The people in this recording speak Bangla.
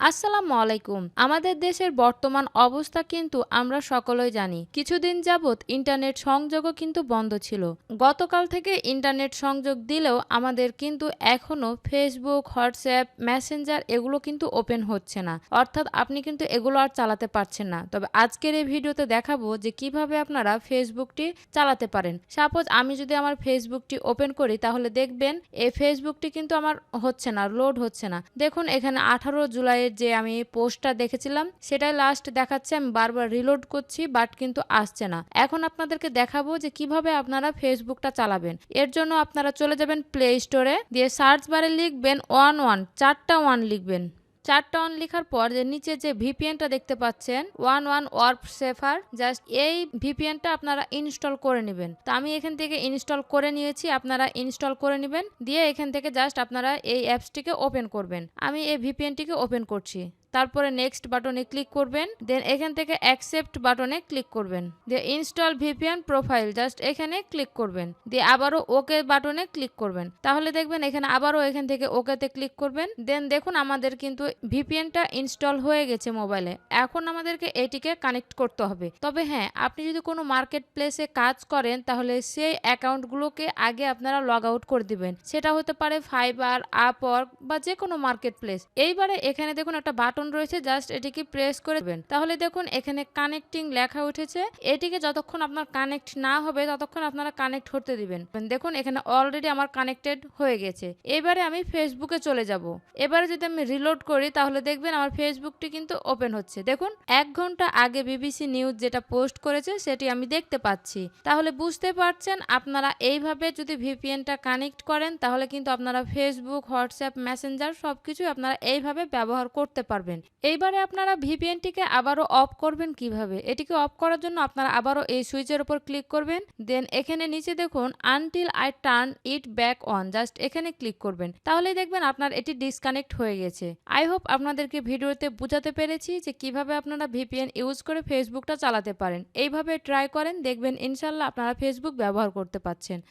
আসসালামু আলাইকুম। আমাদের দেশের বর্তমান অবস্থা কিন্তু আমরা সকলেই জানি। কিছুদিন যাবৎ ইন্টারনেট সংযোগও কিন্তু বন্ধ ছিল। গতকাল থেকে ইন্টারনেট সংযোগ দিলেও আমাদের কিন্তু এখনো ফেসবুক, হোয়াটসঅ্যাপ, মেসেঞ্জার এগুলো কিন্তু ওপেন হচ্ছে না। অর্থাৎ আপনি কিন্তু এগুলো আর চালাতে পারছেন না। তবে আজকের এই ভিডিওতে দেখাবো যে কিভাবে আপনারা ফেসবুকটি চালাতে পারেন। সাপোজ আমি যদি আমার ফেসবুকটি ওপেন করি তাহলে দেখবেন এই ফেসবুকটি কিন্তু আমার হচ্ছে না, লোড হচ্ছে না। দেখুন এখানে 18 জুলাইয়ের যে আমি পোস্টটা দেখেছিলাম সেটাই লাস্ট দেখাচ্ছে। আমি বারবার রিলোড করছি বাট কিন্তু আসছে না। এখন আপনাদেরকে দেখাবো যে কিভাবে আপনারা ফেসবুকটা চালাবেন। এর জন্য আপনারা চলে যাবেন প্লে স্টোরে, দিয়ে সার্চ বারে লিখবেন 11 চারটা 1 লিখবেন। চারটা অন লেখার পর যে নিচে যে ভিপিএনটা দেখতে পাচ্ছেন 11 ওয়ার্প সেফার, জাস্ট এই ভিপিএনটা আপনারা ইনস্টল করে নেবেন। তো আমি এখান থেকে ইনস্টল করে নিয়েছি, আপনারা ইনস্টল করে নেবেন। দিয়ে এখান থেকে জাস্ট আপনারা এই অ্যাপসটিকে ওপেন করবেন। আমি এই ভিপিএনটিকে ওপেন করছি। তারপরে নেক্সট বাটনে ক্লিক করবেন, দেন এখান থেকে অ্যাকসেপ্ট বাটনে ক্লিক করবেন, দিয়ে ইনস্টল ভিপিএন প্রোফাইল জাস্ট এখানে ক্লিক করবেন, দিয়ে আবারও ওকে বাটনে ক্লিক করবেন। তাহলে দেখবেন এখানে আবারও এখান থেকে ওকেতে ক্লিক করবেন। দেন দেখুন আমাদের কিন্তু ভিপিএনটা ইনস্টল হয়ে গেছে মোবাইলে। এখন আমাদেরকে এটিকে কানেক্ট করতে হবে। তবে হ্যাঁ, আপনি যদি কোনো মার্কেট প্লেসে কাজ করেন তাহলে সেই অ্যাকাউন্টগুলোকে আগে আপনারা লগ আউট করে দিবেন। সেটা হতে পারে ফাইবার, আপওয়ার্ক বা যে কোনো মার্কেট প্লেস। এইবারে এখানে দেখুন একটা বাটন রয়েছে, জাস্ট এটিকে প্রেস করে দেবেন। তাহলে দেখুন এখানে কানেক্টিং লেখা উঠেছে। এটিকে যতক্ষণ আপনার কানেক্ট না হবে ততক্ষণ আপনারা কানেক্ট হতে দিবেন। দেখুন এখানে অলরেডি আমার কানেক্টেড হয়ে গেছে। এবারে আমি ফেসবুকে চলে যাব। এবারে যদি আমি রিলোড করি তাহলে দেখবেন আমার ফেসবুকটি কিন্তু ওপেন হচ্ছে। দেখুন 1 ঘন্টা আগে বিবিসি নিউজ যেটা পোস্ট করেছে সেটি আমি দেখতে পাচ্ছি। তাহলে বুঝতে পারছেন আপনারা এইভাবে যদি ভিপিএনটা কানেক্ট করেন তাহলে কিন্তু আপনারা ফেসবুক, হোয়াটসঅ্যাপ, মেসেঞ্জার সবকিছু আপনারা এইভাবে ব্যবহার করতে পারবেন। এইবারে আপনারা ভিপিএনটিকে আবারও অফ করবেন কিভাবে? এটিকে অফ করার জন্য আপনারা আবারও এই সুইচের উপর ক্লিক করবেন। দেন এখানে নিচে দেখুন until I turn it back on, just এখানে ক্লিক করবেন। তাহলেই দেখবেন আপনার এটি ডিসকানেক্ট হয়ে গেছে। আই হোপ আপনাদেরকে ভিডিওতে বোঝাতে পেরেছি যে কিভাবে আপনারা ভিপিএন ইউজ করে ফেসবুকটা চালাতে পারেন। এইভাবে ট্রাই করেন, দেখবেন ইনশাল্লাহ আপনারা ফেসবুক ব্যবহার করতে পারছেন।